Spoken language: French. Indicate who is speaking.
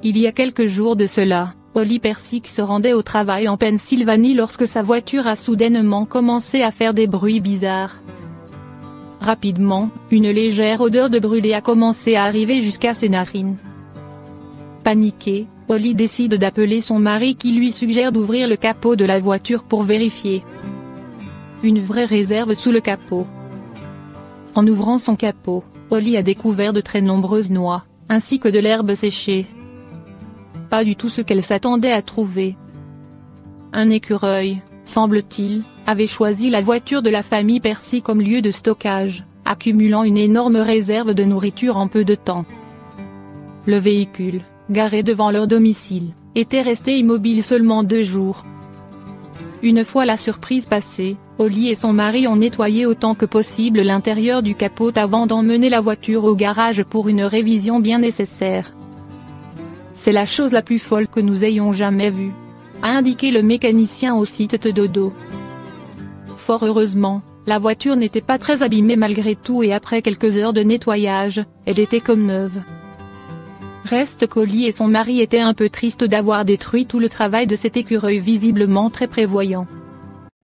Speaker 1: Il y a quelques jours de cela, Holly Persick se rendait au travail en Pennsylvanie lorsque sa voiture a soudainement commencé à faire des bruits bizarres. Rapidement, une légère odeur de brûlé a commencé à arriver jusqu'à ses narines. Paniquée, Holly décide d'appeler son mari qui lui suggère d'ouvrir le capot de la voiture pour vérifier. Une vraie réserve sous le capot. En ouvrant son capot, Holly a découvert de très nombreuses noix, ainsi que de l'herbe séchée. Pas du tout ce qu'elle s'attendait à trouver. Un écureuil, semble-t-il, avait choisi la voiture de la famille Persick comme lieu de stockage, accumulant une énorme réserve de nourriture en peu de temps. Le véhicule, garé devant leur domicile, était resté immobile seulement 2 jours. Une fois la surprise passée, Holly et son mari ont nettoyé autant que possible l'intérieur du capot avant d'emmener la voiture au garage pour une révision bien nécessaire. C'est la chose la plus folle que nous ayons jamais vue, a indiqué le mécanicien au site de Dodo. Fort heureusement, la voiture n'était pas très abîmée malgré tout et après quelques heures de nettoyage, elle était comme neuve. Reste qu'Holly et son mari étaient un peu tristes d'avoir détruit tout le travail de cet écureuil visiblement très prévoyant.